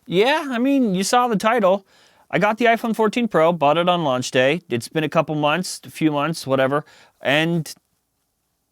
Yeah, I mean, you saw the title. I got the iPhone 14 Pro, bought it on launch day. It's been a couple months, a few months, whatever, and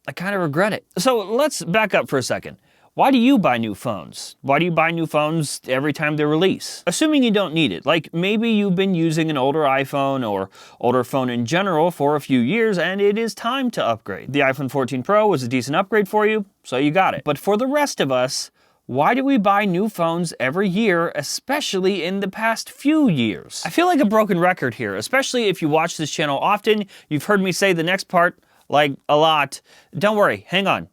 I kind of regret it. So let's back up for a second. Why do you buy new phones? Why do you buy new phones every time they release? Assuming you don't need it. Like maybe you've been using an older iPhone or older phone in general for a few years and it is time to upgrade. The iPhone 14 Pro was a decent upgrade for you, so you got it. But for the rest of us, why do we buy new phones every year, especially in the past few years? I feel like a broken record here, especially if you watch this channel often. You've heard me say the next part like a lot. Don't worry, hang on.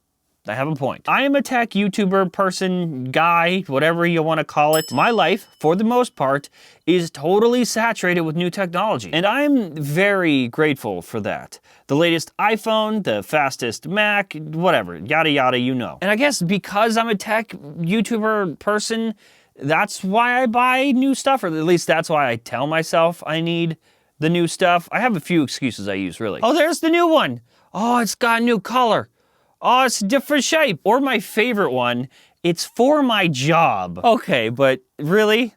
I have a point. I am a tech YouTuber, person, guy, whatever you want to call it. My life, for the most part, is totally saturated with new technology. And I'm very grateful for that. The latest iPhone, the fastest Mac, whatever, yada yada, you know. And I guess because I'm a tech YouTuber person, that's why I buy new stuff, or at least that's why I tell myself I need the new stuff. I have a few excuses I use, really. Oh, there's the new one. Oh, it's got a new color. Oh, it's a different shape. Or my favorite one, it's for my job. Okay, but really?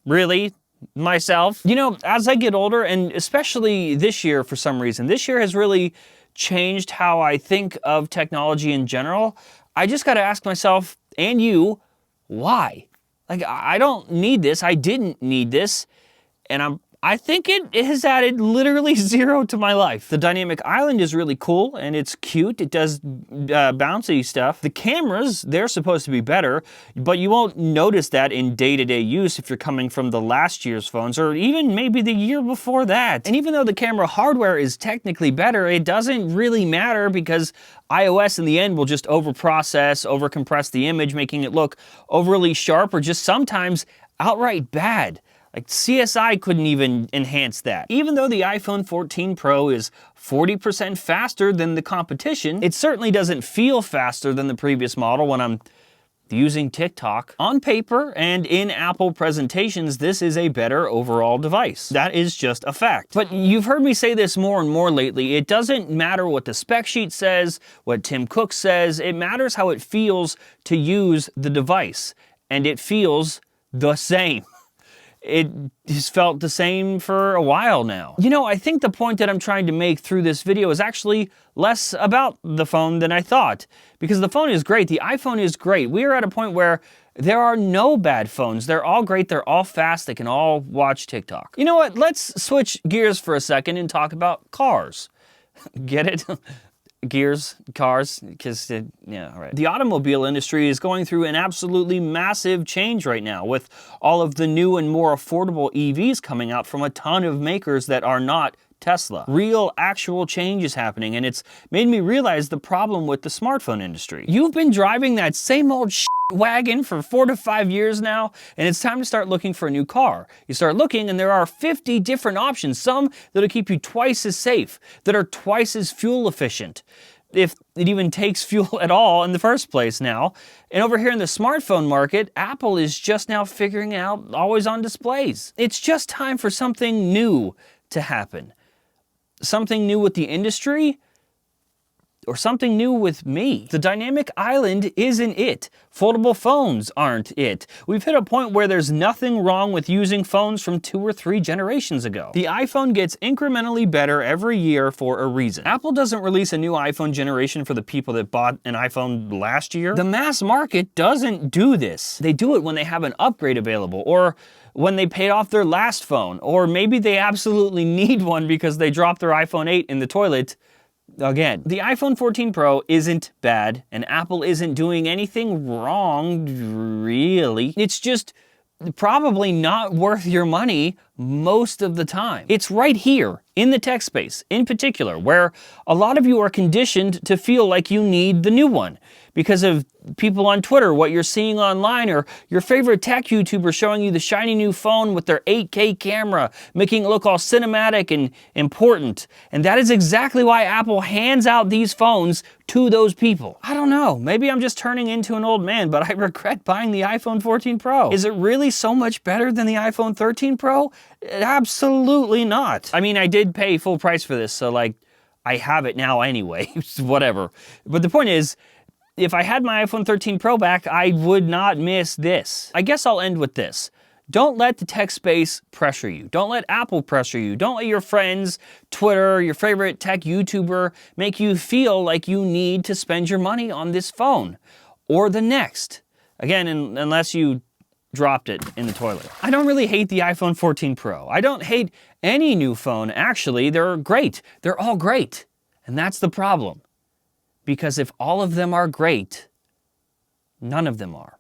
Really? Myself? You know, as I get older, and especially this year for some reason, this year has really changed how I think of technology in general. I just gotta ask myself, and you, why? Like, I don't need this, I didn't need this, and I think it has added literally zero to my life. The Dynamic Island is really cool and it's cute. It does bouncy stuff. The cameras, they're supposed to be better, but you won't notice that in day-to-day use if you're coming from the last year's phones or even maybe the year before that. And even though the camera hardware is technically better, it doesn't really matter because iOS in the end will just overprocess, overcompress the image, making it look overly sharp or just sometimes outright bad. Like CSI couldn't even enhance that. Even though the iPhone 14 Pro is 40% faster than the competition, it certainly doesn't feel faster than the previous model when I'm using TikTok. On paper and in Apple presentations, this is a better overall device. That is just a fact. But you've heard me say this more and more lately. It doesn't matter what the spec sheet says, what Tim Cook says. It matters how it feels to use the device. And it feels the same. It has felt the same for a while now. You know, I think the point that I'm trying to make through this video is actually less about the phone than I thought. Because the phone is great, the iPhone is great. We are at a point where there are no bad phones. They're all great, they're all fast, they can all watch TikTok. You know what, let's switch gears for a second and talk about cars. Get it? Gears, cars, because, yeah, all right. The automobile industry is going through an absolutely massive change right now with all of the new and more affordable EVs coming out from a ton of makers that are not Tesla. Real, actual change is happening, and it's made me realize the problem with the smartphone industry. You've been driving that same old wagon for 4 to 5 years now, and it's time to start looking for a new car. You start looking and there are 50 different options, some that'll keep you twice as safe, that are twice as fuel efficient, if it even takes fuel at all in the first place now. And over here in the smartphone market, Apple is just now figuring out always-on displays. It's just time for something new to happen. Something new with the industry, or something new with me. The Dynamic Island isn't it. Foldable phones aren't it. We've hit a point where there's nothing wrong with using phones from 2 or 3 generations ago. The iPhone gets incrementally better every year for a reason. Apple doesn't release a new iPhone generation for the people that bought an iPhone last year. The mass market doesn't do this. They do it when they have an upgrade available, or when they paid off their last phone, or maybe they absolutely need one because they dropped their iPhone 8 in the toilet again. The iPhone 14 Pro isn't bad, and Apple isn't doing anything wrong, really. It's just probably not worth your money most of the time. It's right here in the tech space, in particular, where a lot of you are conditioned to feel like you need the new one because of people on Twitter, what you're seeing online, or your favorite tech YouTuber showing you the shiny new phone with their 8K camera, making it look all cinematic and important. And that is exactly why Apple hands out these phones to those people. I don't know, maybe I'm just turning into an old man, but I regret buying the iPhone 14 Pro. Is it really so much better than the iPhone 13 Pro? Absolutely not. I mean, I did pay full price for this, so like, I have it now anyway, whatever. But the point is, if I had my iPhone 13 Pro back, I would not miss this. I guess I'll end with this. Don't let the tech space pressure you. Don't let Apple pressure you. Don't let your friends, Twitter, your favorite tech YouTuber make you feel like you need to spend your money on this phone or the next. Again, unless you dropped it in the toilet. I don't really hate the iPhone 14 Pro. I don't hate any new phone. Actually, they're great. They're all great. And that's the problem. Because if all of them are great, none of them are.